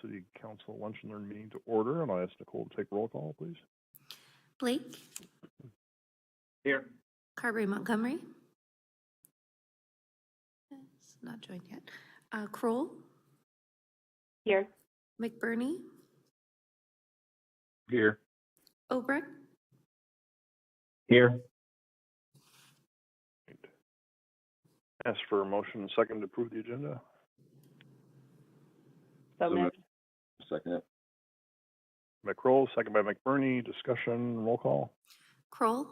City Council Lunch and Learn meeting to order, and I'll ask Nicole to take roll call, please. Blake, Here. Carberry Montgomery. It's not joined yet. Kroll, Here. McBurney, Here. Obrecht, Here. Ask for a motion and second to approve the agenda. So moved. Second it. McCroll, second by McBurney. Discussion, roll call. Kroll,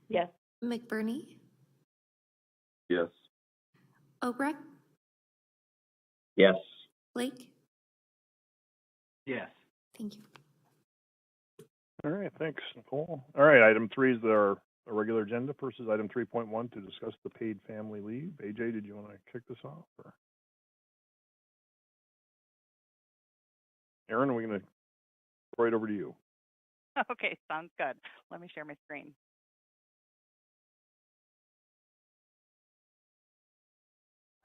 Yes. McBurney, Yes. Obrecht, Yes. Blake. Yes. Thank you. All right, thanks, Nicole. All right, item 3 is our regular agenda versus item 3.1 to discuss the paid family leave. AJ, did you want to kick this off? Or? Aaron, are we going to go right over to you? Okay, sounds good. Let me share my screen.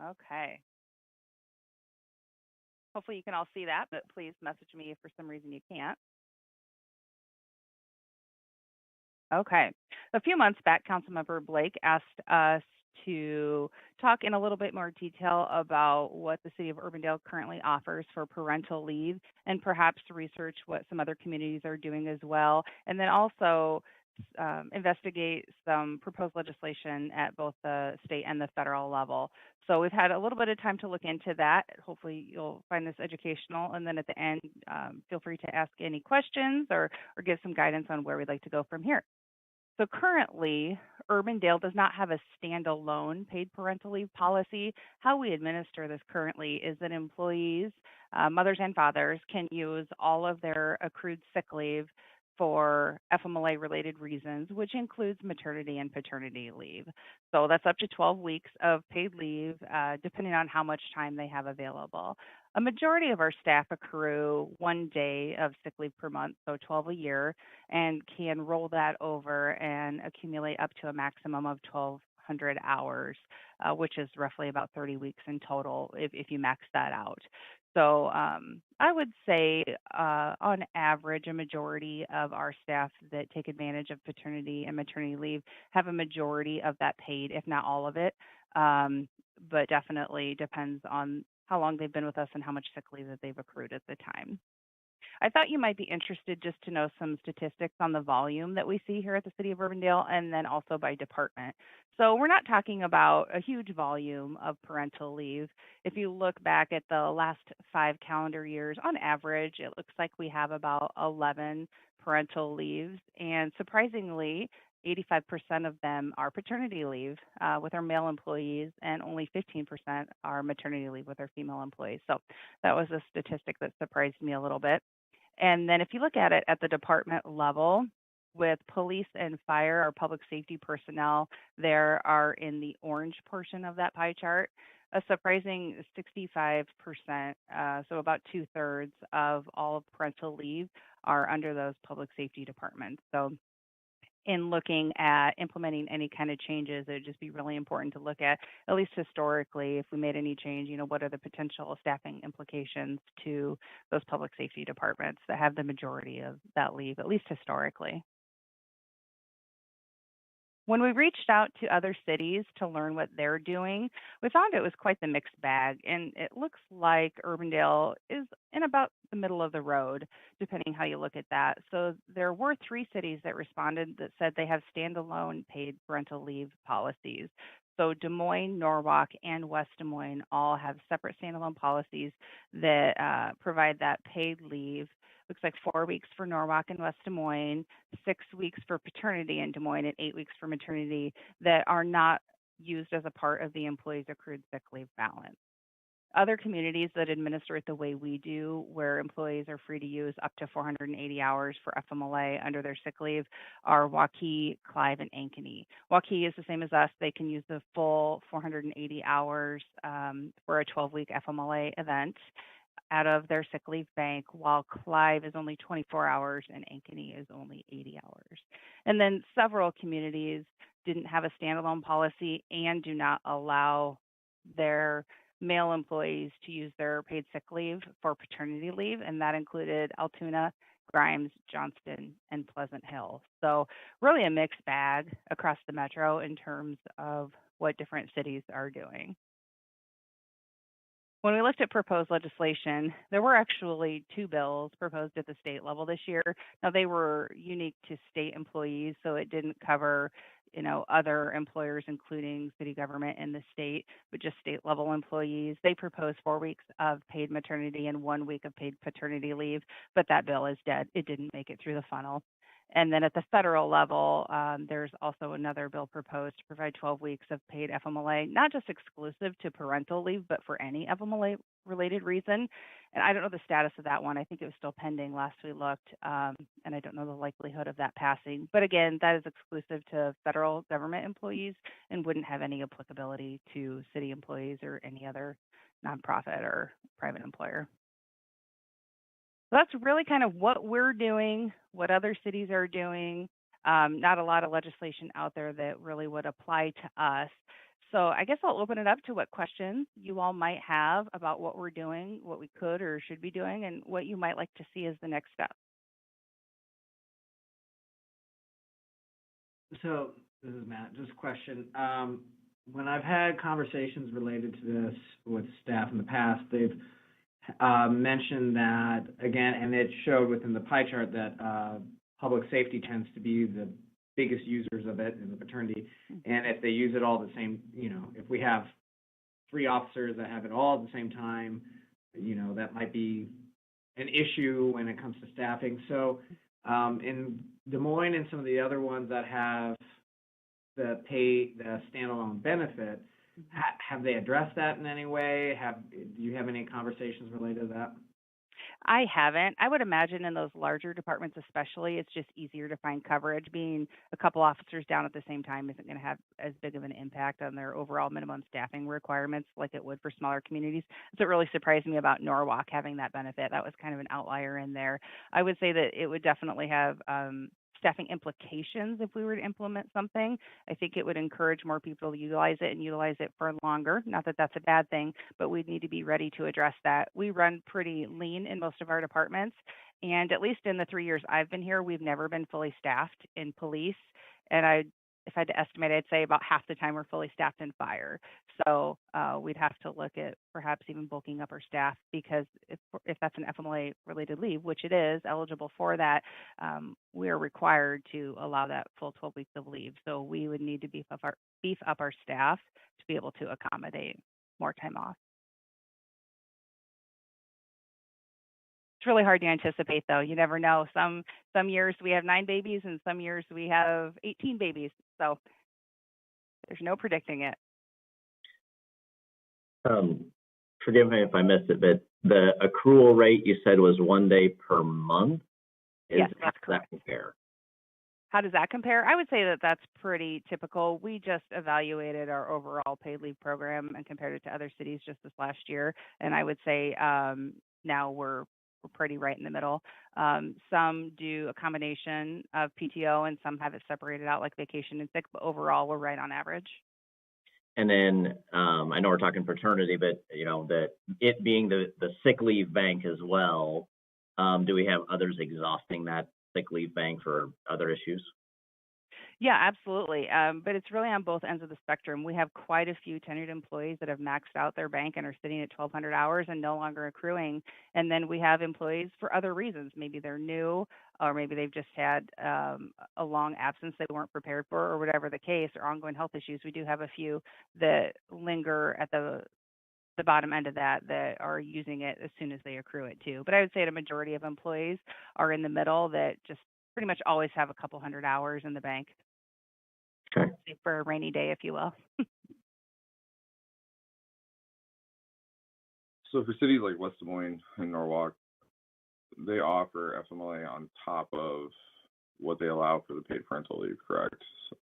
Okay. Hopefully you can all see that, but please message me if for some reason you can't. Okay. A few months back, Councilmember Blake asked us to talk in a little bit more detail about what the City of Urbandale currently offers for parental leave and perhaps research what some other communities are doing as well. And then also investigate some proposed legislation at both the state and the federal level. So we've had a little bit of time to look into that. Hopefully you'll find this educational. And then at the end, feel free to ask any questions or give some guidance on where we'd like to go from here. So currently, Urbandale does not have a standalone paid parental leave policy. How we administer this currently is that employees, mothers and fathers, can use all of their accrued sick leave for FMLA-related reasons, which includes maternity and paternity leave. So that's up to 12 weeks of paid leave, depending on how much time they have available. A majority of our staff accrue 1 day of sick leave per month, so 12 a year, and can roll that over and accumulate up to a maximum of 1,200 hours, which is roughly about 30 weeks in total if you max that out. So I would say on average, a majority of our staff that take advantage of paternity and maternity leave have a majority of that paid, if not all of it, but definitely depends on how long they've been with us and how much sick leave that they've accrued at the time. I thought you might be interested just to know some statistics on the volume that we see here at the City of Urbandale and then also by department. So we're not talking about a huge volume of parental leave. If you look back at the last 5 calendar years, on average, it looks like we have about 11 parental leaves. And surprisingly, 85% of them are paternity leave with our male employees, and only 15% are maternity leave with our female employees. So that was a statistic that surprised me a little bit. And then if you look at it at the department level, with police and fire or public safety personnel, there are in the orange portion of that pie chart. A surprising 65%, so about 2/3 of all parental leave are under those public safety departments. So in looking at implementing any kind of changes, it would just be really important to look at least historically, if we made any change, what are the potential staffing implications to those public safety departments that have the majority of that leave, at least historically. When we reached out to other cities to learn what they're doing, we found it was quite the mixed bag, and it looks like Urbandale is in about the middle of the road, depending how you look at that. So there were 3 cities that responded that said they have standalone paid parental leave policies. So Des Moines, Norwalk, and West Des Moines all have separate standalone policies that provide that paid leave. Looks like 4 weeks for Norwalk and West Des Moines, 6 weeks for paternity in Des Moines, and 8 weeks for maternity that are not used as a part of the employee's accrued sick leave balance. Other communities that administer it the way we do, where employees are free to use up to 480 hours for FMLA under their sick leave, are Waukee, Clive, and Ankeny. Waukee is the same as us. They can use the full 480 hours for a 12-week FMLA event out of their sick leave bank, while Clive is only 24 hours and Ankeny is only 80 hours. And then several communities didn't have a standalone policy and do not allow their male employees to use their paid sick leave for paternity leave, and that included Altoona, Grimes, Johnston, and Pleasant Hill. So really a mixed bag across the metro in terms of what different cities are doing. When we looked at proposed legislation, there were actually 2 bills proposed at the state level this year. Now, they were unique to state employees, so it didn't cover, other employers, including city government in the state, but just state level employees. They proposed 4 weeks of paid maternity and 1 week of paid paternity leave, but that bill is dead. It didn't make it through the funnel. And then at the federal level, there's also another bill proposed to provide 12 weeks of paid FMLA, not just exclusive to parental leave, but for any FMLA-related reason. And I don't know the status of that one. I think it was still pending last we looked, and I don't know the likelihood of that passing. But again, that is exclusive to federal government employees and wouldn't have any applicability to city employees or any other nonprofit or private employer. So that's really kind of what we're doing, what other cities are doing. Not a lot of legislation out there that really would apply to us. So I guess I'll open it up to what questions you all might have about what we're doing, what we could or should be doing, and what you might like to see as the next step. So this is Matt. Just a question. When I've had conversations related to this with staff in the past, they've mentioned that, again, and it showed within the pie chart that public safety tends to be the biggest users of it in the paternity. And if they use it all at the same, if we have 3 officers that have it all at the same time, that might be an issue when it comes to staffing. So in Des Moines and some of the other ones that have the standalone benefit, have they addressed that in any way? Do you have any conversations related to that? I haven't. I would imagine in those larger departments especially, it's just easier to find coverage. Being a couple officers down at the same time isn't going to have as big of an impact on their overall minimum staffing requirements like it would for smaller communities. So it really surprised me about Norwalk having that benefit. That was kind of an outlier in there. I would say that it would definitely have staffing implications if we were to implement something. I think it would encourage more people to utilize it and utilize it for longer. Not that that's a bad thing, but we'd need to be ready to address that. We run pretty lean in most of our departments, and at least in the 3 years I've been here, we've never been fully staffed in police. And if I had to estimate, I'd say about half the time we're fully staffed in fire. So we'd have to look at perhaps even bulking up our staff, because if that's an FMLA-related leave, which it is, eligible for that, we are required to allow that full 12 weeks of leave. So we would need to beef up our staff to be able to accommodate more time off. It's really hard to anticipate, though. You never know. Some years we have 9 babies, and some years we have 18 babies. So there's no predicting it. Forgive me if I missed it, but the accrual rate you said was 1 day per month? Yes, How that's does correct. that compare? How does that compare? I would say that that's pretty typical. We just evaluated our overall paid leave program and compared it to other cities just this last year. And I would say now we're pretty right in the middle. Some do a combination of PTO and some have it separated out like vacation and sick, but overall we're right on average. And then I know we're talking paternity, but that it being the sick leave bank as well, do we have others exhausting that sick leave bank for other issues? Yeah, absolutely. But it's really on both ends of the spectrum. We have quite a few tenured employees that have maxed out their bank and are sitting at 1,200 hours and no longer accruing. And then we have employees for other reasons. Maybe they're new, or maybe they've just had a long absence they weren't prepared for, or whatever the case, or ongoing health issues. We do have a few that linger at the bottom end of that are using it as soon as they accrue it too. But I would say the majority of employees are in the middle that just pretty much always have a couple hundred hours in the bank. Okay. For a rainy day, if you will. So for cities like West Des Moines and Norwalk, they offer FMLA on top of what they allow for the paid parental leave, correct?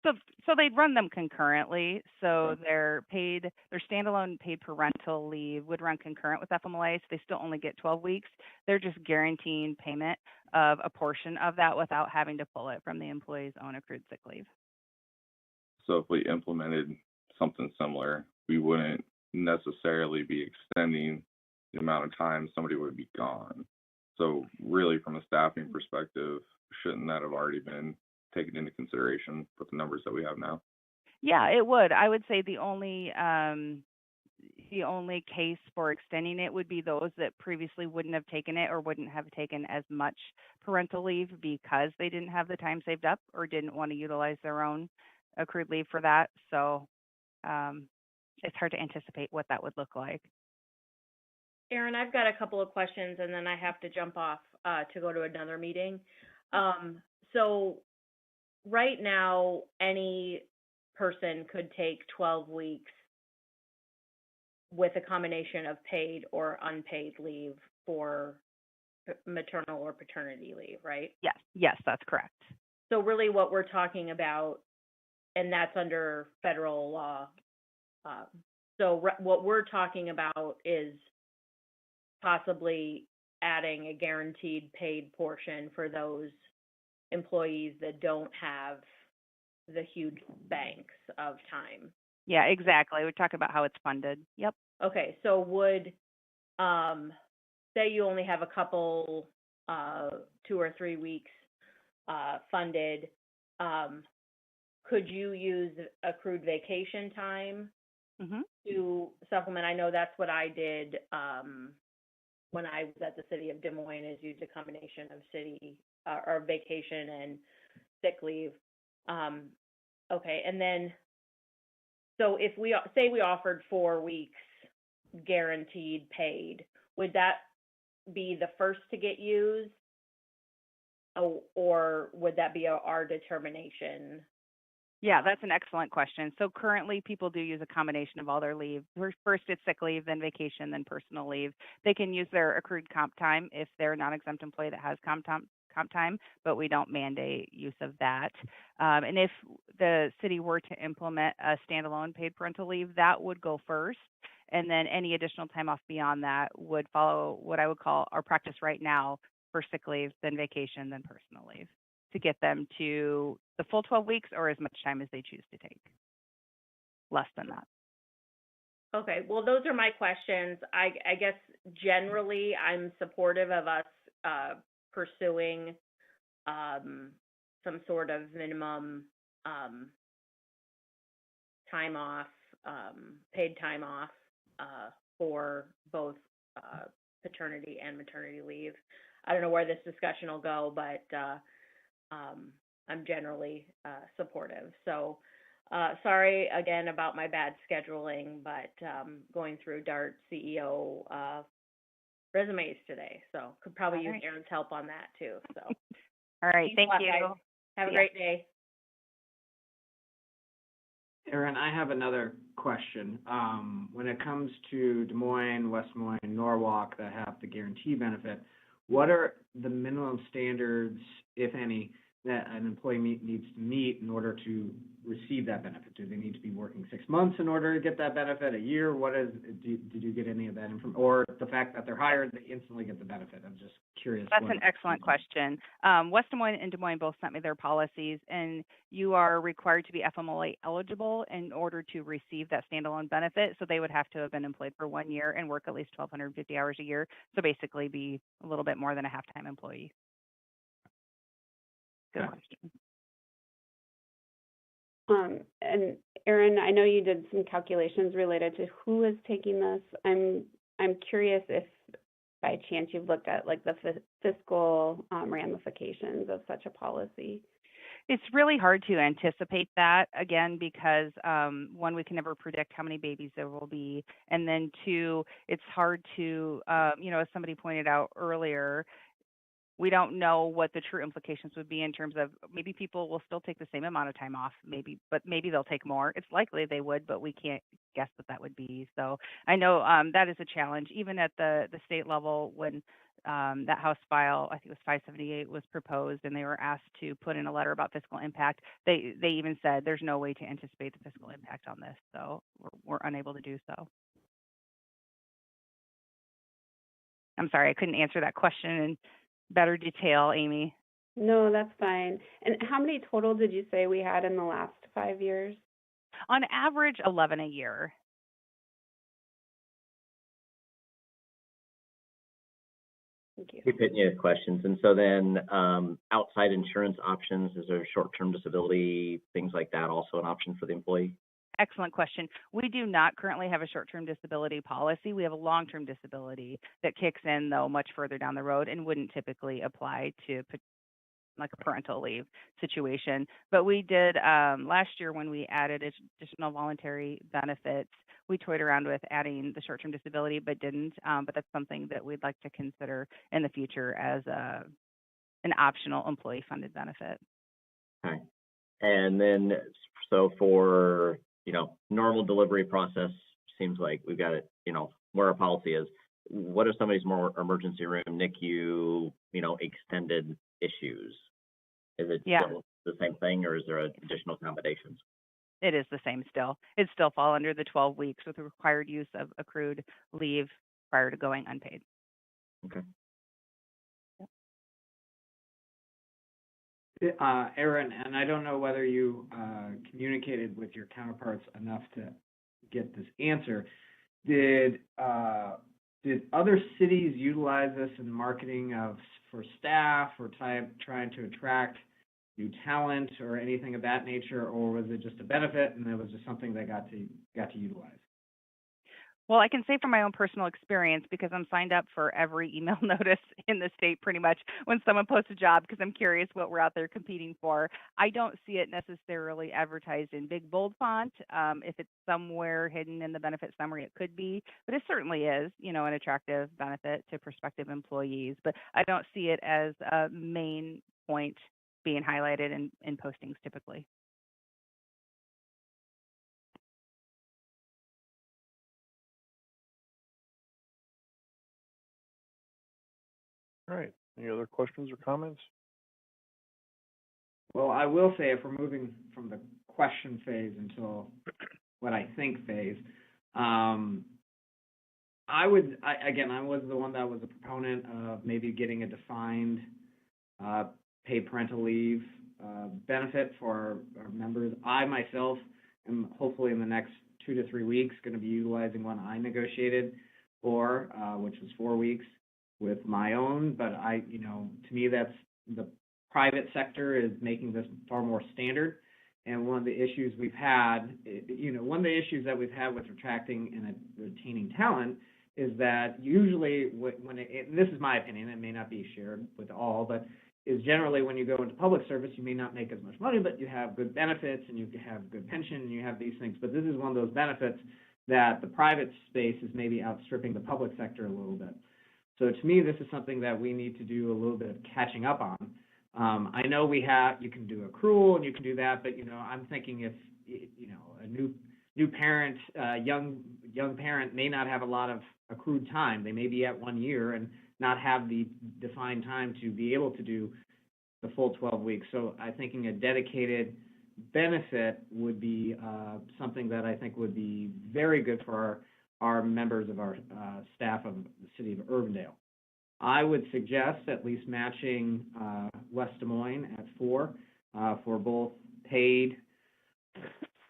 So they'd run them concurrently. So their standalone paid parental leave would run concurrent with FMLA. So they still only get 12 weeks. They're just guaranteeing payment of a portion of that without having to pull it from the employee's own accrued sick leave. So if we implemented something similar, we wouldn't necessarily be extending the amount of time somebody would be gone. So really, from a staffing perspective, shouldn't that have already been taken into consideration with the numbers that we have now? Yeah, it would. I would say the only case for extending it would be those that previously wouldn't have taken it or wouldn't have taken as much parental leave because they didn't have the time saved up or didn't want to utilize their own accrued leave for that. So it's hard to anticipate what that would look like. Erin, I've got a couple of questions and then I have to jump off to go to another meeting. So right now, any person could take 12 weeks with a combination of paid or unpaid leave for maternal or paternity leave, right? Yes, that's correct. So really what we're talking about, and that's under federal law. What we're talking about is possibly adding a guaranteed paid portion for those employees that don't have the huge banks of time. Yeah, exactly. We talk about how it's funded. Yep. Okay, so would, say you only have a couple, 2 or 3 weeks funded, could you use accrued vacation time Mhm. to supplement? I know that's what I did when I was at the city of Des Moines, is used a combination of city or vacation and sick leave. Okay, and then, so if we say we offered 4 weeks guaranteed paid, would that be the first to get used? Or would that be our determination? Yeah, that's an excellent question. So currently, people do use a combination of all their leave. First, it's sick leave, then vacation, then personal leave. They can use their accrued comp time if they're a non-exempt employee that has comp time, but we don't mandate use of that. And if the city were to implement a standalone paid parental leave, that would go first. And then any additional time off beyond that would follow what I would call our practice right now for sick leave, then vacation, then personal leave, to get them to the full 12 weeks or as much time as they choose to take. Less than that. Okay, well, those are my questions. I guess generally I'm supportive of us pursuing some sort of minimum time off, paid time off for both paternity and maternity leave. I don't know where this discussion will go, but I'm generally supportive. So sorry again about my bad scheduling, but going through DART CEO resumes today. So could probably use Erin's help on that too. So All right, thank Thanks a lot, you. guys. Have a Yeah. great day. Erin, I have another question. When it comes to Des Moines, West Des Moines, Norwalk that have the guarantee benefit, what are the minimum standards, if any, that an employee needs to meet in order to receive that benefit? Do they need to be working 6 months in order to get that benefit, a year? Did you get any of that information? Or the fact that they're hired, they instantly get the benefit? I'm just curious. That's an excellent question. West Des Moines and Des Moines both sent me their policies, and you are required to be FMLA eligible in order to receive that standalone benefit. So they would have to have been employed for 1 year and work at least 1,250 hours a year. So basically be a little bit more than a half-time employee. Good question. And Erin, I know you did some calculations related to who is taking this. I'm curious if by chance you've looked at like the fiscal ramifications of such a policy. It's really hard to anticipate that, again, because one, we can never predict how many babies there will be. And then two, it's hard to, as somebody pointed out earlier, we don't know what the true implications would be in terms of maybe people will still take the same amount of time off, but maybe they'll take more. It's likely they would, but we can't guess what that would be. So I know that is a challenge, even at the state level when that House file, I think it was 578, was proposed and they were asked to put in a letter about fiscal impact. They even said there's no way to anticipate the fiscal impact on this. So we're unable to do so. I'm sorry, I couldn't answer that question in better detail, Amy. No, that's fine. And how many total did you say we had in the last 5 years? On average, 11 a year. Thank you. Keep hitting you with questions. And so then, outside insurance options, is there short-term disability, things like that also an option for the employee? Excellent question. We do not currently have a short-term disability policy. We have a long-term disability that kicks in, though, much further down the road and wouldn't typically apply to like a parental leave situation. But we did last year when we added additional voluntary benefits, we toyed around with adding the short-term disability, but didn't. But that's something that we'd like to consider in the future as an optional employee-funded benefit. Okay. And then, so for, normal delivery process, seems like we've got it, where our policy is. What if somebody's more emergency room, NICU, extended issues? Is it still the same thing, or is there additional accommodations? It is the same still. It still fall under the 12 weeks with the required use of accrued leave prior to going unpaid. Okay. Aaron, and I don't know whether you communicated with your counterparts enough to get this answer. Did other cities utilize this in marketing for staff or trying to attract new talent or anything of that nature, or was it just a benefit and it was just something they got to utilize? Well, I can say from my own personal experience, because I'm signed up for every email notice in the state pretty much when someone posts a job, because I'm curious what we're out there competing for. I don't see it necessarily advertised in big bold font. If it's somewhere hidden in the benefit summary, it could be, but it certainly is, an attractive benefit to prospective employees. But I don't see it as a main point being highlighted in postings typically. All right. Any other questions or comments? Well, I will say if we're moving from the question phase until what I think phase, I was the one that was a proponent of maybe getting a defined paid parental leave benefit for our members. I myself am hopefully in the next 2 to 3 weeks going to be utilizing one I negotiated for, which was 4 weeks with my own, but to me, that's the private sector is making this far more standard. And one of the issues we've had, with attracting and retaining talent is that usually and this is my opinion, it may not be shared with all, but is generally when you go into public service, you may not make as much money, but you have good benefits and you have good pension and you have these things. But this is one of those benefits that the private space is maybe outstripping the public sector a little bit. So to me, this is something that we need to do a little bit of catching up on. I know you can do accrual and you can do that, but I'm thinking if a new parent, young parent may not have a lot of accrued time. They may be at 1 year and not have the defined time to be able to do the full 12 weeks. So I'm thinking a dedicated benefit would be something that I think would be very good for our members of our staff of the city of Urbandale. I would suggest at least matching West Des Moines at 4 for both paid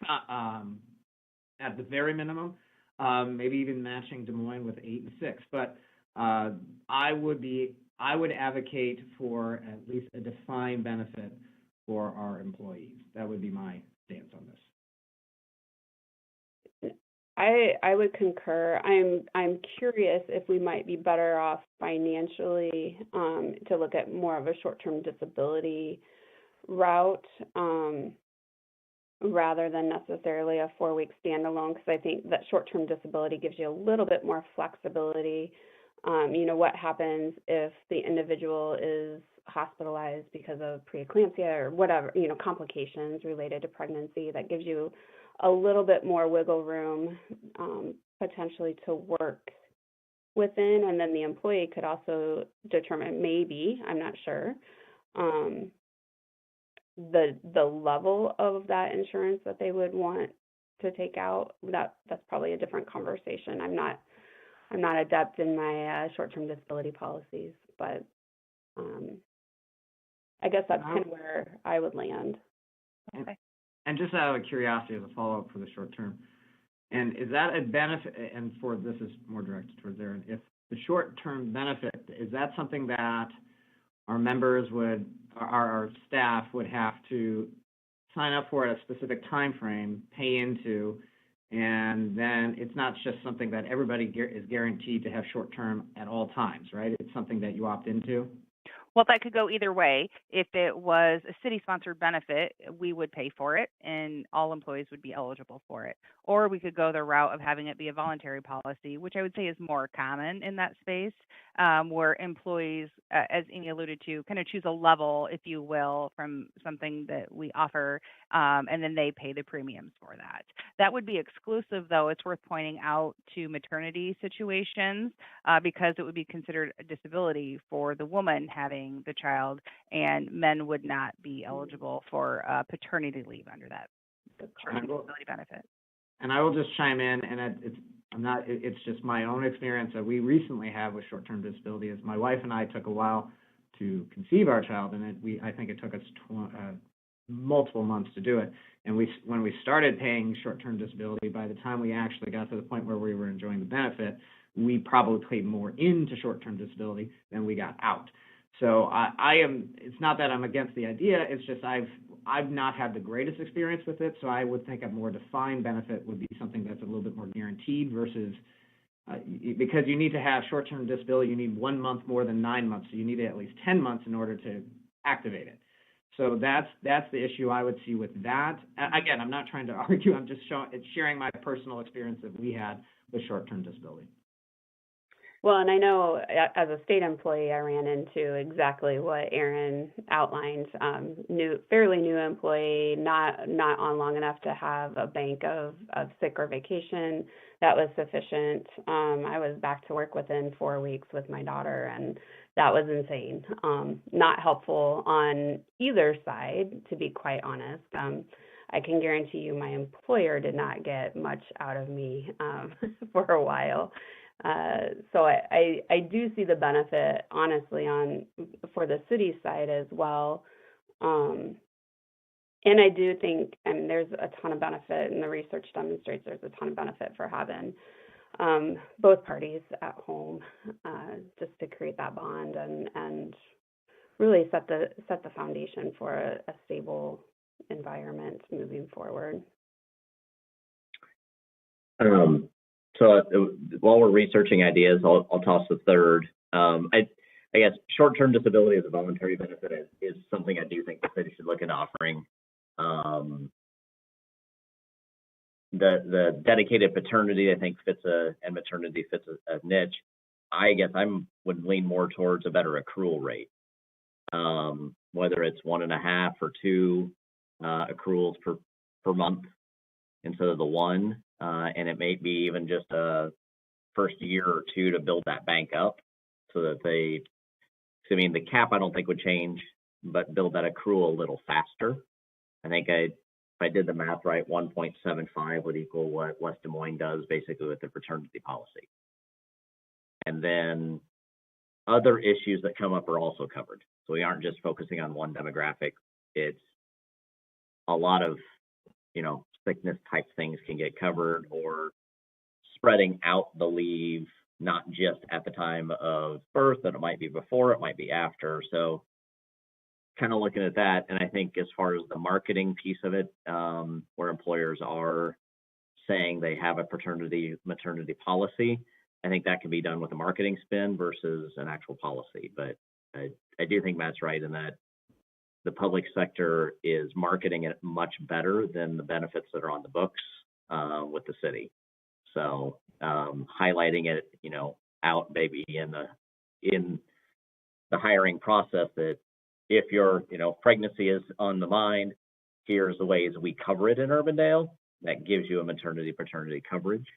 at the very minimum, maybe even matching Des Moines with 8 and 6. But I would advocate for at least a defined benefit for our employees. That would be my stance on this. I would concur. I'm curious if we might be better off financially to look at more of a short-term disability route rather than necessarily a 4-week standalone, because I think that short-term disability gives you a little bit more flexibility. What happens if the individual is hospitalized because of preeclampsia or whatever, complications related to pregnancy. That gives you a little bit more wiggle room potentially to work within, and then the employee could also determine, maybe, I'm not sure, the level of that insurance that they would want to take out. That's probably a different conversation. I'm not adept in my short-term disability policies, but I guess that's kind of where I would land. Okay. And just out of curiosity, as a follow-up for the short term, and is that a benefit? And this is more directed towards Aaron. the short-term benefit, is that something that our members our staff would have to sign up for at a specific time frame, pay into, and then it's not just something that everybody is guaranteed to have short-term at all times, right? It's something that you opt into? Well, that could go either way. If it was a city-sponsored benefit, we would pay for it, and all employees would be eligible for it. Or we could go the route of having it be a voluntary policy, which I would say is more common in that space, where employees, as Amy alluded to, kind of choose a level, if you will, from something that we offer, and then they pay the premiums for that. That would be exclusive, though, it's worth pointing out, to maternity situations, because it would be considered a disability for the woman having the child, and men would not be eligible for paternity leave under that short-term disability benefit. And I will just chime in, and it's just my own experience that we recently have with short-term disability. Is my wife and I took a while to conceive our child, and I think it took us multiple months to do it. And when we started paying short-term disability, by the time we actually got to the point where we were enjoying the benefit, we probably paid more into short-term disability than we got out. So it's not that I'm against the idea, it's just I've not had the greatest experience with it, so I would think a more defined benefit would be something that's a little bit more guaranteed versus, because you need to have short-term disability, you need 1 month more than 9 months, so you need at least 10 months in order to activate it. So that's the issue I would see with that. Again, I'm not trying to argue, I'm just sharing my personal experience that we had with short-term disability. Well, and I know as a state employee, I ran into exactly what Aaron outlined. Fairly new employee, not on long enough to have a bank of sick or vacation that was sufficient. I was back to work within 4 weeks with my daughter, and that was insane. Not helpful on either side, to be quite honest. I can guarantee you my employer did not get much out of me for a while. So I do see the benefit, honestly, for the city side as well. And I do think, there's a ton of benefit, and the research demonstrates there's a ton of benefit for having both parties at home, just to create that bond and really set the foundation for a stable environment moving forward. So while we're researching ideas, I'll toss the third. I guess short-term disability as a voluntary benefit is something I do think the city should look at offering. The dedicated paternity, I think, and maternity fits a niche. I guess would lean more towards a better accrual rate, whether it's 1.5 or 2 accruals per month instead of the 1. And it may be even just a first year or 2 to build that bank up so that the cap I don't think would change, but build that accrual a little faster. I think if I did the math right, 1.75 would equal what West Des Moines does basically with the paternity policy. And then other issues that come up are also covered. So we aren't just focusing on one demographic. It's a lot of, sickness type things can get covered, or spreading out the leave, not just at the time of birth, that it might be before, it might be after. So kind of looking at that. And I think as far as the marketing piece of it, where employers are saying they have a maternity policy, I think that can be done with a marketing spin versus an actual policy. But I do think Matt's right in that the public sector is marketing it much better than the benefits that are on the books with the city. So highlighting it, out maybe in the hiring process, that if your pregnancy is on the mind, here's the ways we cover it in Urbandale. That gives you a maternity paternity coverage.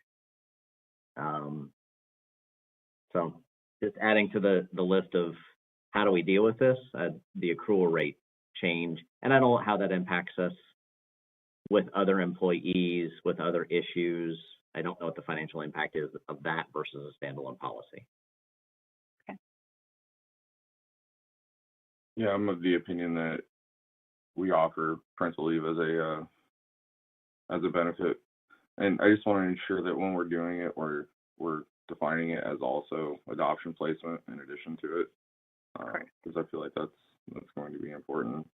So just adding to the list of how do we deal with this, the accrual rate change, and I don't know how that impacts us with other employees, with other issues. I don't know what the financial impact is of that versus a standalone policy. Okay. Yeah, I'm of the opinion that we offer parental leave as a benefit, and I just want to ensure that when we're doing it, we're defining it as also adoption placement in addition to it. Because I feel like that's going to be important.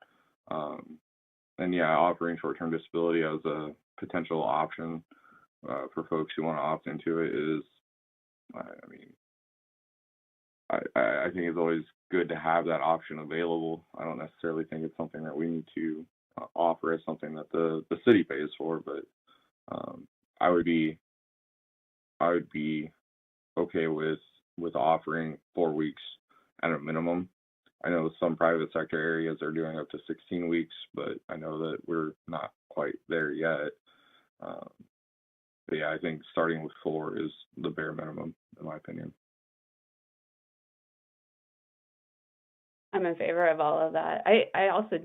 And yeah, offering short-term disability as a potential option for folks who want to opt into it is, I mean, I think it's always good to have that option available. I don't necessarily think it's something that we need to offer as something that the city pays for, but I would be okay with offering 4 weeks at a minimum. I know some private sector areas are doing up to 16 weeks, but I know that we're not quite there yet. But yeah, I think starting with 4 is the bare minimum, in my opinion. I'm in favor of all of that. I also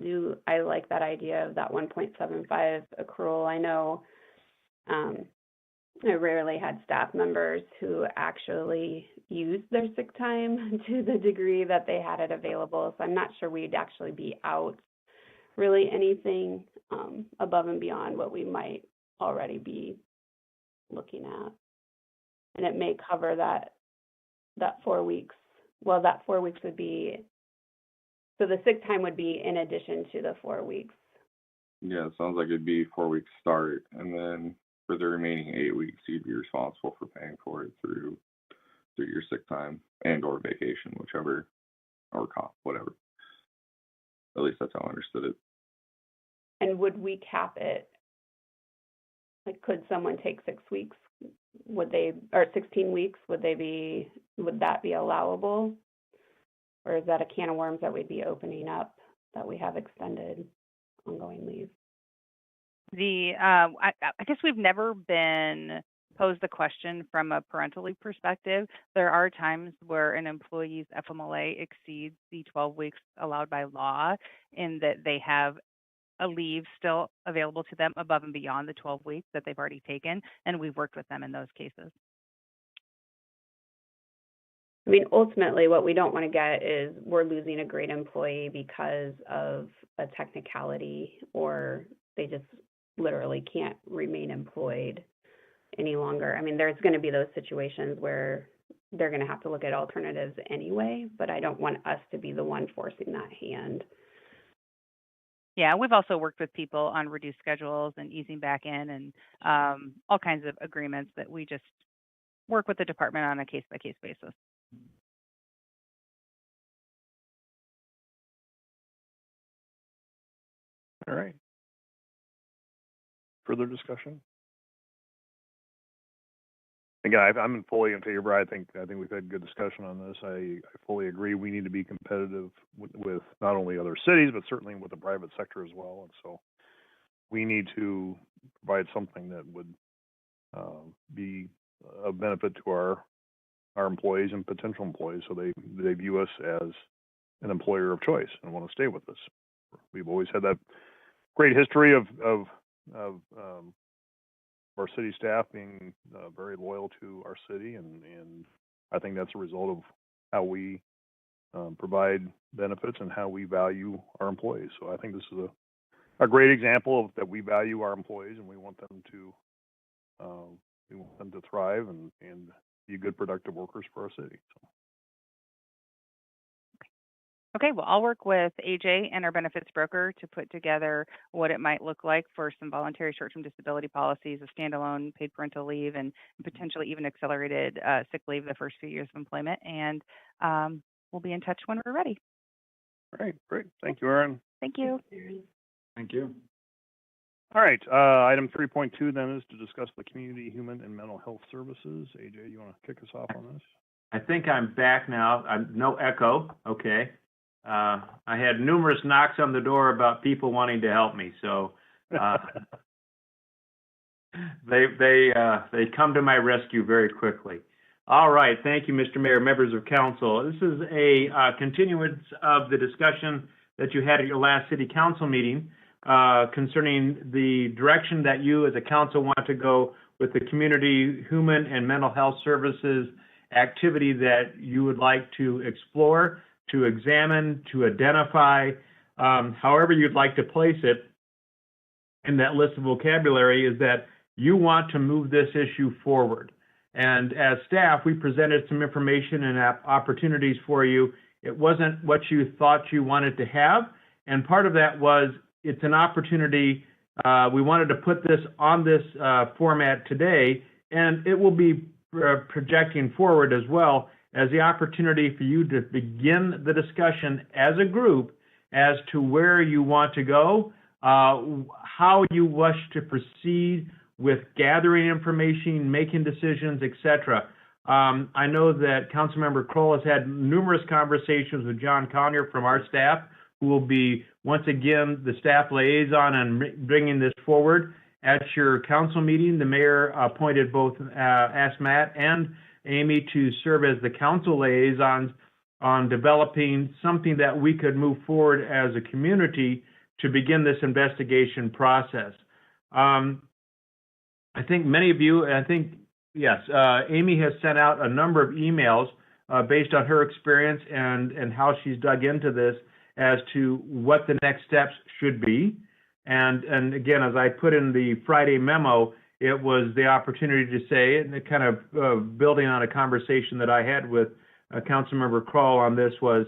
I like that idea of that 1.75 accrual. I know I rarely had staff members who actually used their sick time to the degree that they had it available. So I'm not sure we'd actually be out really anything above and beyond what we might already be looking at. And it may cover that 4 weeks. Well, that 4 weeks would be, so the sick time would be in addition to the 4 weeks. Yeah, it sounds like it'd be 4 weeks start, and then for the remaining 8 weeks, you'd be responsible for paying for it through your sick time and or vacation, whichever, or comp, whatever. At least that's how I understood it. And would we cap it? Like, could someone take 6 weeks? Would they, or 16 weeks? Would that be allowable? Or is that a can of worms that we'd be opening up, that we have extended ongoing leave? I guess we've never been posed the question from a parental leave perspective. There are times where an employee's FMLA exceeds the 12 weeks allowed by law, in that they have a leave still available to them above and beyond the 12 weeks that they've already taken, and we've worked with them in those cases. I mean, ultimately, what we don't want to get is we're losing a great employee because of a technicality, or they just literally can't remain employed any longer. I mean, there's going to be those situations where they're going to have to look at alternatives anyway, but I don't want us to be the one forcing that hand. Yeah, we've also worked with people on reduced schedules and easing back in, and all kinds of agreements that we just work with the department on a case-by-case basis. All right. Further discussion? Again, I'm fully in favor. I think we've had good discussion on this. I fully agree. We need to be competitive with not only other cities, but certainly with the private sector as well. And so we need to provide something that would be of benefit to our employees and potential employees, so they view us as an employer of choice and want to stay with us. We've always had that great history of our city staff being very loyal to our city, and I think that's a result of how we provide benefits and how we value our employees. So I think this is a great example of that we value our employees, and we want them to thrive and be good, productive workers for our city. So. Okay, well, I'll work with AJ and our benefits broker to put together what it might look like for some voluntary short-term disability policies, a standalone paid parental leave, and potentially even accelerated sick leave the first few years of employment. And we'll be in touch when we're ready. All right, great. Thank you, Erin. Thank you. Thank you. All right, item 3.2 then is to discuss the community, human, and mental health services. AJ, you want to kick us off on this? I think I'm back now. No echo. Okay. I had numerous knocks on the door about people wanting to help me, so they come to my rescue very quickly. All right, thank you, Mr. Mayor, members of council. This is a continuance of the discussion that you had at your last city council meeting concerning the direction that you as a council want to go with the community, human, and mental health services activity that you would like to explore, to examine, to identify, however you'd like to place it in that list of vocabulary, is that you want to move this issue forward. And as staff, we presented some information and opportunities for you. It wasn't what you thought you wanted to have. And part of that was it's an opportunity. We wanted to put this on this format today, and it will be projecting forward as well as the opportunity for you to begin the discussion as a group as to where you want to go, how you wish to proceed with gathering information, making decisions, etc. I know that Councilmember Kroll has had numerous conversations with John Conyer from our staff, who will be, once again, the staff liaison and bringing this forward. At your council meeting, the mayor appointed both, asked Matt and Amy to serve as the council liaisons on developing something that we could move forward as a community to begin this investigation process. I think many of you, yes, Amy has sent out a number of emails based on her experience and how she's dug into this as to what the next steps should be. And again, as I put in the Friday memo, it was the opportunity to say, and it kind of building on a conversation that I had with Councilmember Kroll on this, was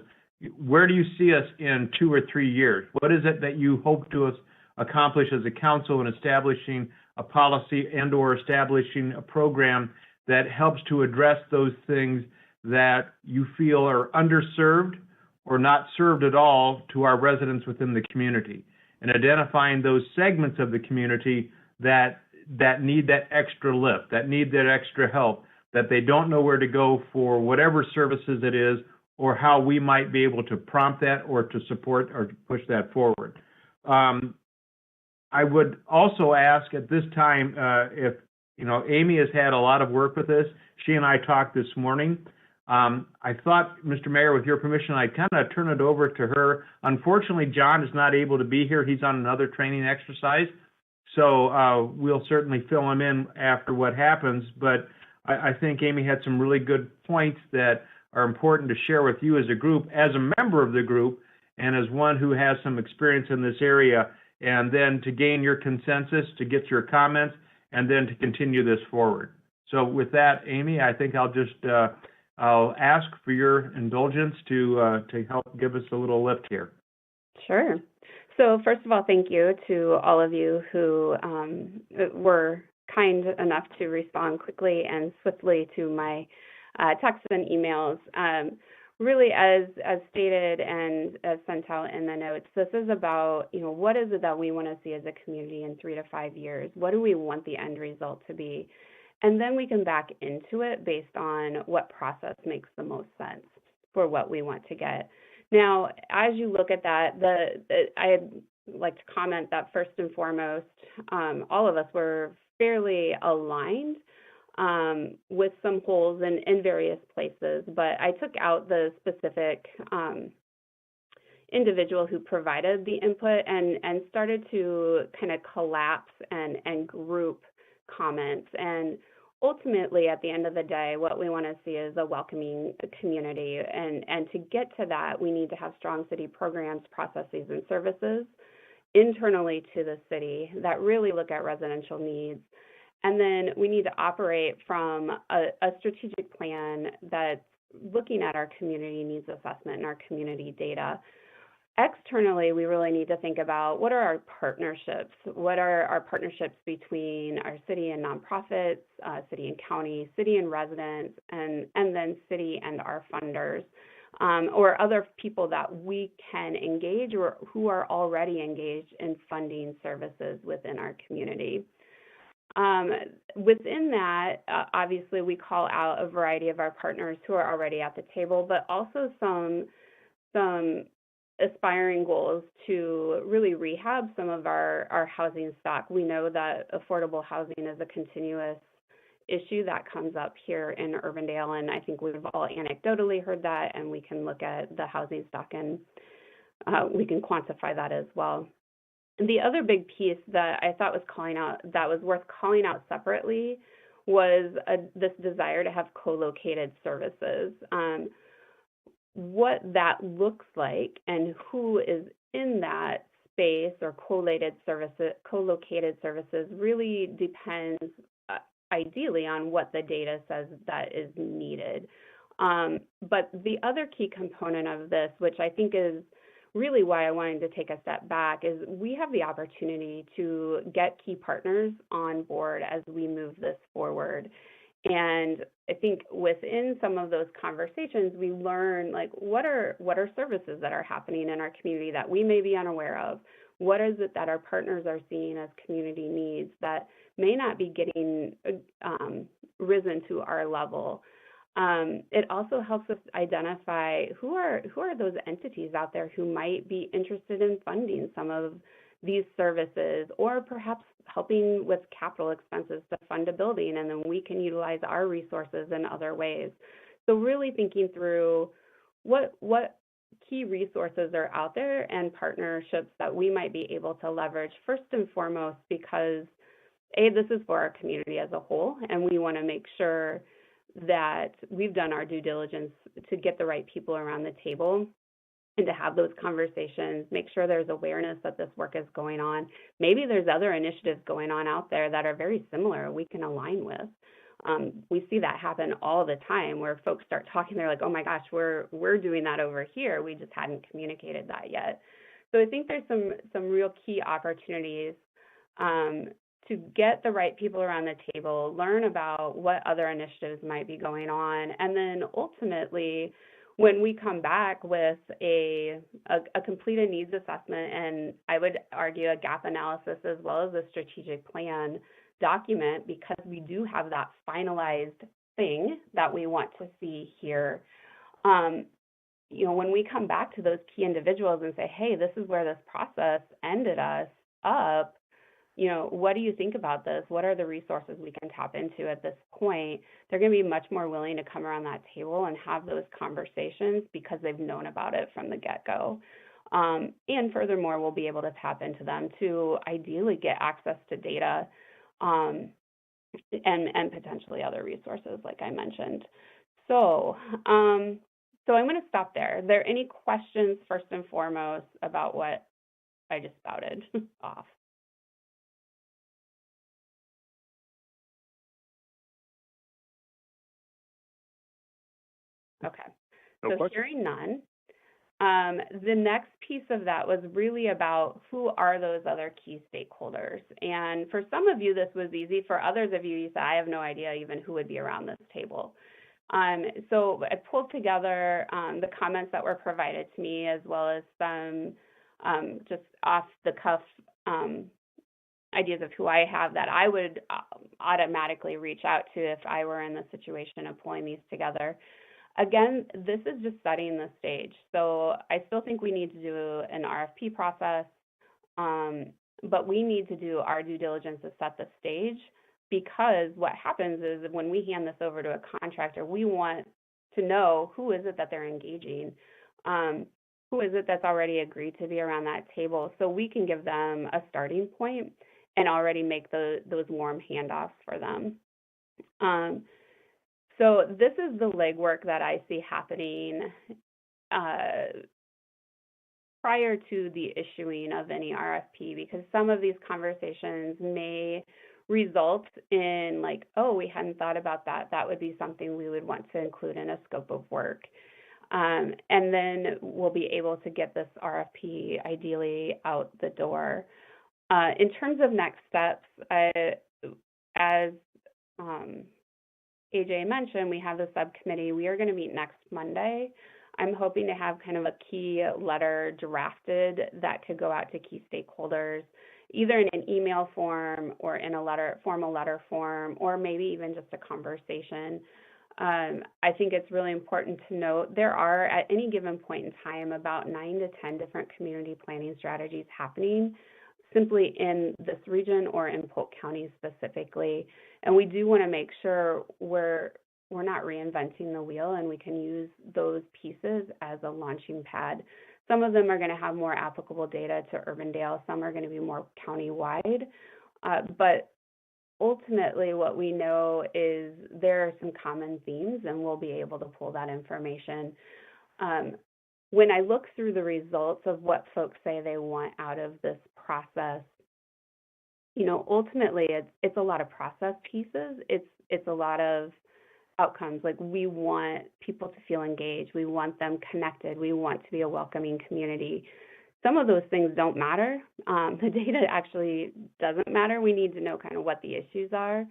where do you see us in 2 or 3 years? What is it that you hope to accomplish as a council in establishing a policy and or establishing a program that helps to address those things that you feel are underserved or not served at all to our residents within the community, and identifying those segments of the community that need that extra lift, that need that extra help, that they don't know where to go for whatever services it is, or how we might be able to prompt that or to support or to push that forward. I would also ask at this time if, Amy has had a lot of work with this. She and I talked this morning. I thought, Mr. Mayor, with your permission, I'd kind of turn it over to her. Unfortunately, John is not able to be here. He's on another training exercise. So we'll certainly fill him in after what happens. But I think Amy had some really good points that are important to share with you as a group, as a member of the group, and as one who has some experience in this area, and then to gain your consensus, to get your comments, and then to continue this forward. So with that, Amy, I think I'll just I'll ask for your indulgence to help give us a little lift here. Sure. So first of all, thank you to all of you who were kind enough to respond quickly and swiftly to my texts and emails. Really, as stated and as sent out in the notes, this is about, what is it that we want to see as a community in 3 to 5 years? What do we want the end result to be? And then we can back into it based on what process makes the most sense for what we want to get. Now, as you look at that, I'd like to comment that first and foremost, all of us were fairly aligned with some holes in various places, but I took out the specific individual who provided the input and started to kind of collapse and group comments. And ultimately, at the end of the day, what we want to see is a welcoming community. And to get to that, we need to have strong city programs, processes, and services internally to the city that really look at residential needs. And then we need to operate from a strategic plan that's looking at our community needs assessment and our community data. Externally, we really need to think about what are our partnerships? What are our partnerships between our city and nonprofits, city and county, city and residents, and then city and our funders, or other people that we can engage or who are already engaged in funding services within our community. Within that, obviously, we call out a variety of our partners who are already at the table, but also some aspiring goals to really rehab some of our housing stock. We know that affordable housing is a continuous issue that comes up here in Urbandale, and I think we've all anecdotally heard that, and we can look at the housing stock and we can quantify that as well. And the other big piece that I thought was worth calling out separately was this desire to have co-located services. What that looks like and who is in that space or co-located services really depends, ideally on what the data says that is needed. But the other key component of this, which I think is really why I wanted to take a step back, is we have the opportunity to get key partners on board as we move this forward. And I think within some of those conversations, we learn, like, what are services that are happening in our community that we may be unaware of? What is it that our partners are seeing as community needs that may not be getting risen to our level? It also helps us identify who are those entities out there who might be interested in funding some of these services, or perhaps helping with capital expenses to fund a building, and then we can utilize our resources in other ways. So really thinking through what key resources are out there and partnerships that we might be able to leverage, first and foremost, because this is for our community as a whole, and we want to make sure that we've done our due diligence to get the right people around the table and to have those conversations, make sure there's awareness that this work is going on. Maybe there's other initiatives going on out there that are very similar we can align with. We see that happen all the time where folks start talking, they're like, oh my gosh, we're doing that over here. We just hadn't communicated that yet. So I think there's some real key opportunities to get the right people around the table, learn about what other initiatives might be going on, and then ultimately, when we come back with a completed needs assessment, and I would argue a gap analysis as well as a strategic plan document, because we do have that finalized thing that we want to see here. When we come back to those key individuals and say, hey, this is where this process ended us up, what do you think about this? What are the resources we can tap into at this point? They're going to be much more willing to come around that table and have those conversations because they've known about it from the get-go. And furthermore, we'll be able to tap into them to ideally get access to data and potentially other resources, like I mentioned. So I'm going to stop there. Are there any questions, first and foremost, about what I just spouted off? Okay, so hearing none. The next piece of that was really about who are those other key stakeholders. And for some of you, this was easy. For others of you, you said, I have no idea even who would be around this table. So I pulled together the comments that were provided to me, as well as some just off the cuff ideas of who I have that I would automatically reach out to if I were in the situation of pulling these together. Again, this is just setting the stage. So I still think we need to do an RFP process, but we need to do our due diligence to set the stage, because what happens is when we hand this over to a contractor, we want to know who is it that they're engaging, who is it that's already agreed to be around that table, so we can give them a starting point and already make those warm handoffs for them. So this is the legwork that I see happening prior to the issuing of any RFP, because some of these conversations may result in like, oh, we hadn't thought about that. That would be something we would want to include in a scope of work. And then we'll be able to get this RFP ideally out the door. In terms of next steps, as AJ mentioned, we have the subcommittee. We are going to meet next Monday. I'm hoping to have kind of a key letter drafted that could go out to key stakeholders, either in an email form or in a formal letter form, or maybe even just a conversation. I think it's really important to note there are, at any given point in time, about 9 to 10 different community planning strategies happening simply in this region or in Polk County specifically. And we do want to make sure we're not reinventing the wheel, and we can use those pieces as a launching pad. Some of them are going to have more applicable data to Urbandale. Some are going to be more county-wide. But ultimately, what we know is there are some common themes, and we'll be able to pull that information. When I look through the results of what folks say they want out of this process, ultimately it's a lot of process pieces. It's a lot of outcomes. Like, we want people to feel engaged. We want them connected. We want to be a welcoming community. Some of those things don't matter. The data actually doesn't matter. We need to know kind of what the issues are,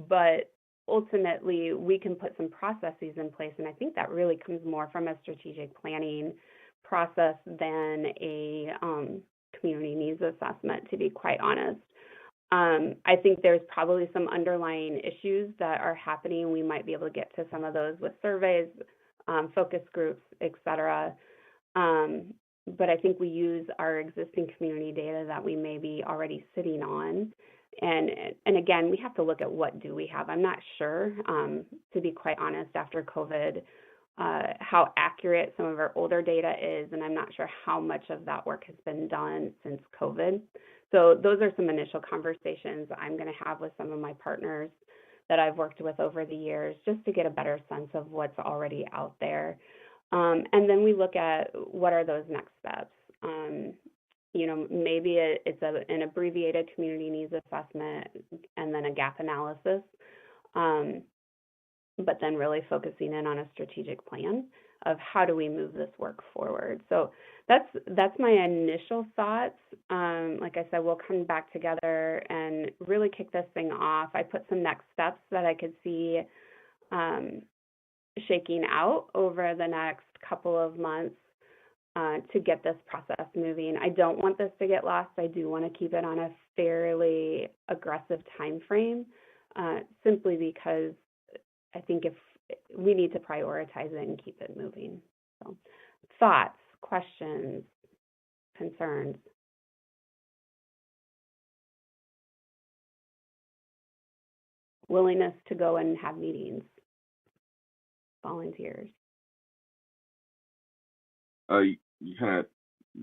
but ultimately we can put some processes in place, and I think that really comes more from a strategic planning process than a community needs assessment, to be quite honest. I think there's probably some underlying issues that are happening. We might be able to get to some of those with surveys, focus groups, et cetera. But I think we use our existing community data that we may be already sitting on. And again, we have to look at what do we have. I'm not sure, to be quite honest, after COVID, how accurate some of our older data is, and I'm not sure how much of that work has been done since COVID. So those are some initial conversations I'm going to have with some of my partners that I've worked with over the years, just to get a better sense of what's already out there. And then we look at what are those next steps. Maybe it's an abbreviated community needs assessment and then a gap analysis, but then really focusing in on a strategic plan of how do we move this work forward. So that's my initial thoughts. Like I said, we'll come back together and really kick this thing off. I put some next steps that I could see shaking out over the next couple of months to get this process moving. I don't want this to get lost. I do want to keep it on a fairly aggressive time frame, simply because I think if we need to prioritize it and keep it moving. So, thoughts, questions, concerns? Willingness to go and have meetings, volunteers. You kind of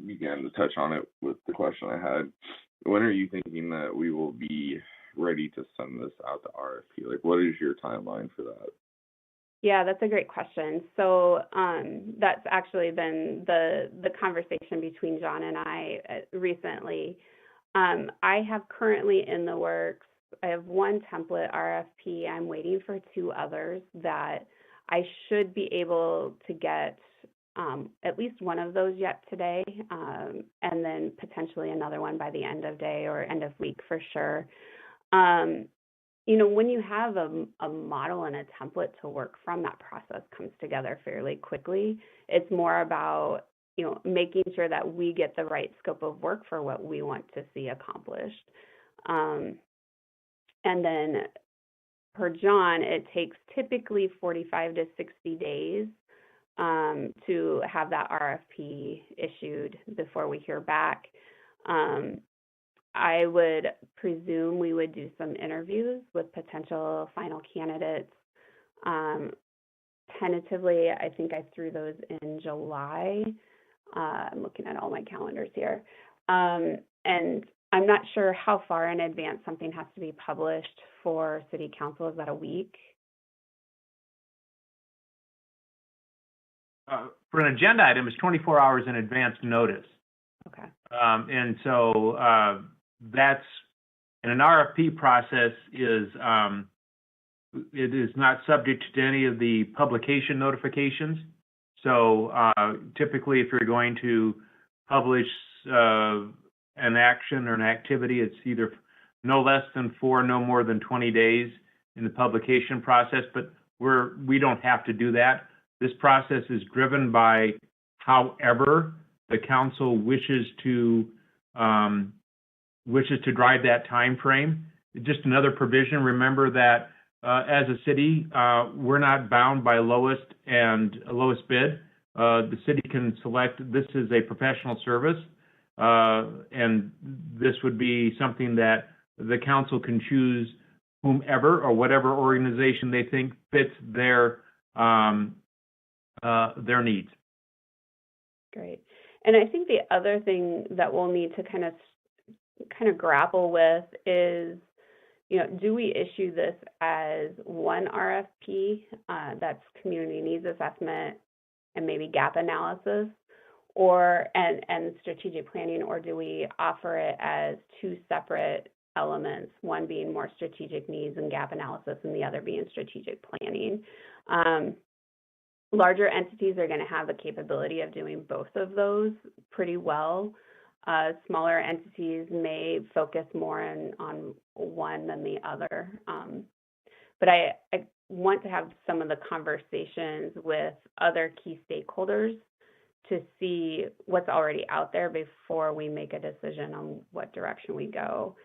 began to touch on it with the question I had. When are you thinking that we will be ready to send this out to RFP? Like, what is your timeline for that? Yeah, that's a great question. So that's actually been the conversation between John and I recently. I have currently in the works, I have one template RFP. I'm waiting for 2 others that I should be able to get at least one of those yet today, and then potentially another one by the end of day or end of week for sure. When you have a model and a template to work from, that process comes together fairly quickly. It's more about, making sure that we get the right scope of work for what we want to see accomplished. And then per John, it takes typically 45 to 60 days to have that RFP issued before we hear back. I would presume we would do some interviews with potential final candidates. Tentatively, I think I threw those in July. I'm looking at all my calendars here. And I'm not sure how far in advance something has to be published for City Council. Is that a week? For an agenda item, it's 24 hours in advance notice. Okay. And so that's, and an RFP process is, it is not subject to any of the publication notifications. So typically, if you're going to publish an action or an activity, it's either no less than 4, no more than 20 days in the publication process, but we don't have to do that. This process is driven by however the council wishes to drive that time frame. Just another provision. Remember that as a city, we're not bound by lowest bid. The city can select. This is a professional service, and this would be something that the council can choose whomever or whatever organization they think fits their needs. Great. And I think the other thing that we'll need to kind of grapple with is, do we issue this as one RFP, that's community needs assessment and maybe gap analysis, and strategic planning, or do we offer it as 2 separate elements, one being more strategic needs and gap analysis, and the other being strategic planning. Larger entities are going to have the capability of doing both of those pretty well. Smaller entities may focus more on one than the other. But I want to have some of the conversations with other key stakeholders to see what's already out there before we make a decision on what direction we go.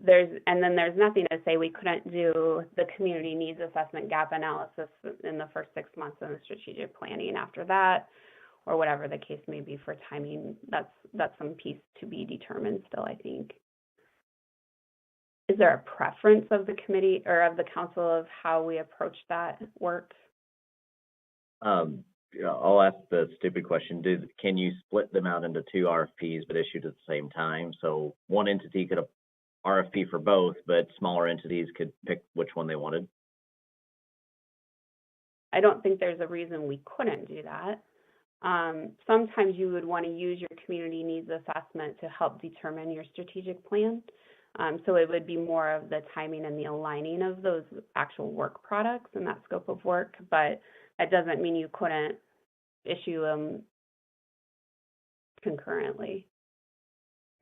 There's nothing to say we couldn't do the community needs assessment gap analysis in the first 6 months and the strategic planning after that, or whatever the case may be for timing. That's some piece to be determined still, I think. Is there a preference of the committee or of the council of how we approach that work? Yeah, I'll ask the stupid question. Can you split them out into 2 RFPs but issued at the same time? So one entity could RFP for both, but smaller entities could pick which one they wanted? I don't think there's a reason we couldn't do that. Sometimes you would want to use your community needs assessment to help determine your strategic plan. So it would be more of the timing and the aligning of those actual work products and that scope of work, but that doesn't mean you couldn't issue them concurrently.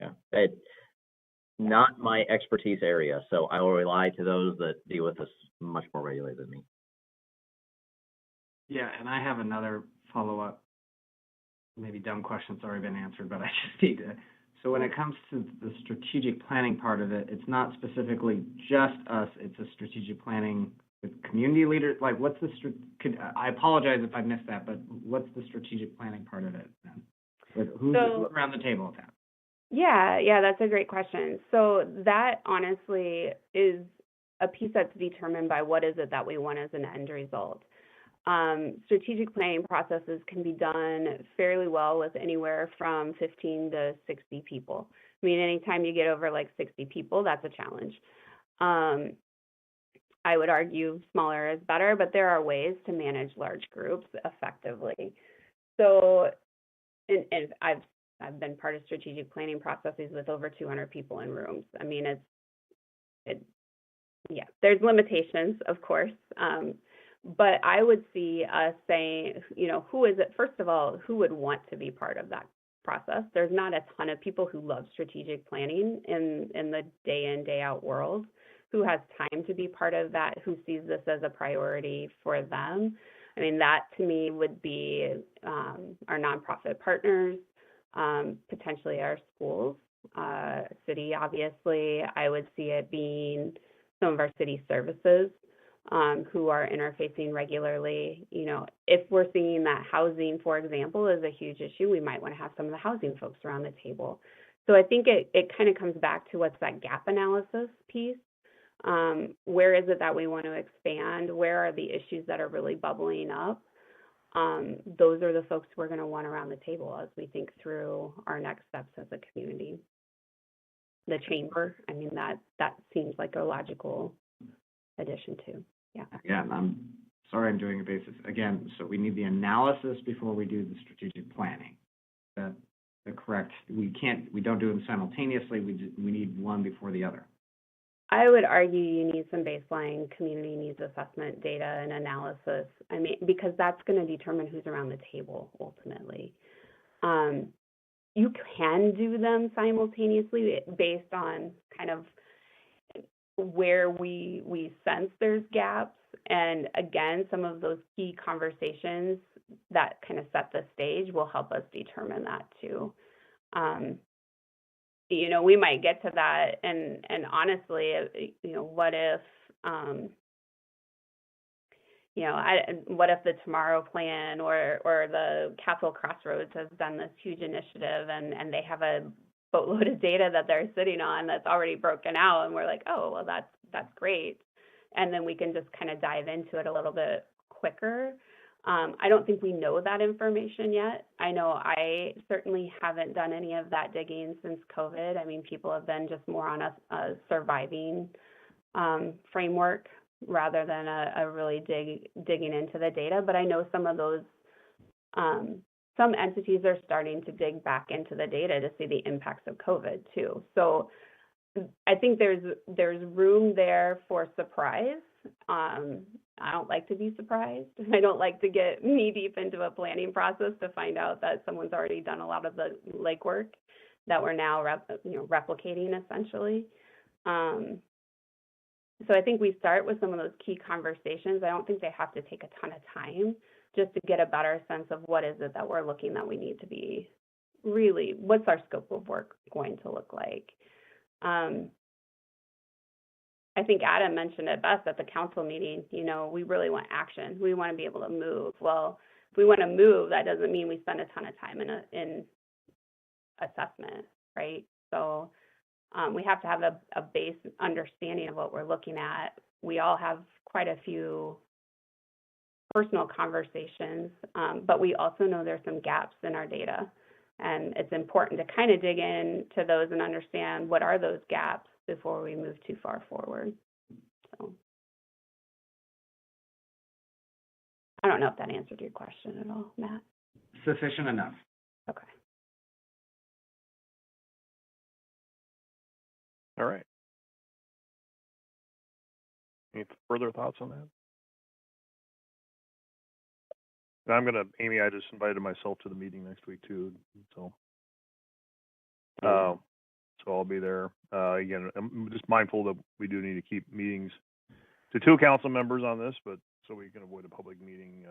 Yeah, it's not my expertise area, so I will rely to those that deal with this much more regularly than me. Yeah, and I have another follow-up, maybe dumb question's already been answered, but I just need to. So when it comes to the strategic planning part of it, it's not specifically just us, it's a strategic planning with community leaders. Like, what's the, I apologize if I missed that, but what's the strategic planning part of it then? Who's around the table with that? Yeah, that's a great question. So that honestly is a piece that's determined by what is it that we want as an end result. Strategic planning processes can be done fairly well with anywhere from 15 to 60 people. I mean, anytime you get over like 60 people, that's a challenge. I would argue smaller is better, but there are ways to manage large groups effectively. So, and I've been part of strategic planning processes with over 200 people in rooms. I mean, there's limitations, of course. But I would see us saying, who is it? First of all, who would want to be part of that process? There's not a ton of people who love strategic planning in the day in, day out world. Who has time to be part of that? Who sees this as a priority for them? I mean, that to me would be our nonprofit partners, potentially our schools, city, obviously. I would see it being some of our city services who are interfacing regularly. If we're seeing that housing, for example, is a huge issue, we might want to have some of the housing folks around the table. So I think it kind of comes back to what's that gap analysis piece. Where is it that we want to expand? Where are the issues that are really bubbling up? Those are the folks we're going to want around the table as we think through our next steps as a community. The chamber, I mean, that seems like a logical addition too. Yeah, and I'm sorry I'm doing a basis. Again, so we need the analysis before we do the strategic planning. The correct, we don't do them simultaneously. We need one before the other. I would argue you need some baseline community needs assessment data and analysis. I mean, because that's going to determine who's around the table ultimately. You can do them simultaneously based on kind of where we sense there's gaps. And again, some of those key conversations that kind of set the stage will help us determine that too. We might get to that, and honestly, what if, what if the Tomorrow Plan or the Capitol Crossroads has done this huge initiative, and they have a boatload of data that they're sitting on that's already broken out, and we're like, oh, well, that's great, and then we can just kind of dive into it a little bit quicker. I don't think we know that information yet. I know I certainly haven't done any of that digging since COVID. I mean, people have been just more on a surviving framework rather than a really digging into the data. But I know some of those, some entities are starting to dig back into the data to see the impacts of COVID too. So I think there's room there for surprise. I don't like to be surprised. I don't like to get knee deep into a planning process to find out that someone's already done a lot of the legwork that we're now replicating essentially. So I think we start with some of those key conversations. I don't think they have to take a ton of time, just to get a better sense of what is it that we're looking that we need to be really, what's our scope of work going to look like? I think Adam mentioned it best at the council meeting, we really want action. We want to be able to move. Well, if we want to move, that doesn't mean we spend a ton of time in assessment, right? So we have to have a base understanding of what we're looking at. We all have quite a few personal conversations, but we also know there's some gaps in our data. And it's important to kind of dig into those and understand what are those gaps before we move too far forward. So I don't know if that answered your question at all, Matt. Sufficient enough. Okay. All right. Any further thoughts on that? And Amy, I just invited myself to the meeting next week too, so I'll be there. Again, I'm just mindful that we do need to keep meetings to 2 council members on this, but so we can avoid a public meeting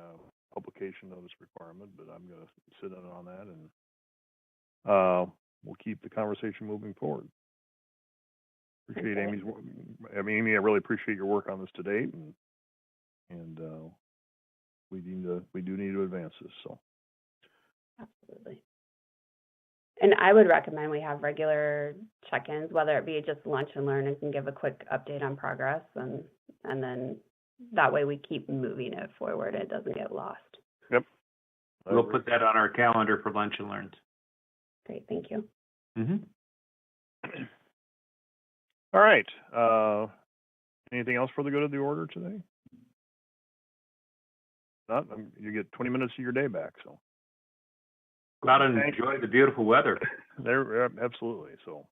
publication notice requirement. But I'm going to sit in on that, and we'll keep the conversation moving forward. Appreciate Amy's work. Amy, I really appreciate your work on this to date, and we do need to advance this. So Absolutely. And I would recommend we have regular check-ins, whether it be just lunch and learn and can give a quick update on progress, and then that way we keep moving it forward. It doesn't get lost. Yep. We'll put that on our calendar for lunch and learns. Great, thank you. Mm-hmm. All right. Anything else for the good of the order today? Not. You get 20 minutes of your day back. So Go out and enjoy the beautiful weather. There, absolutely. So,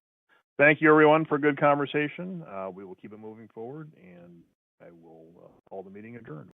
thank you everyone for a good conversation. We will keep it moving forward, and I will call the meeting adjourned.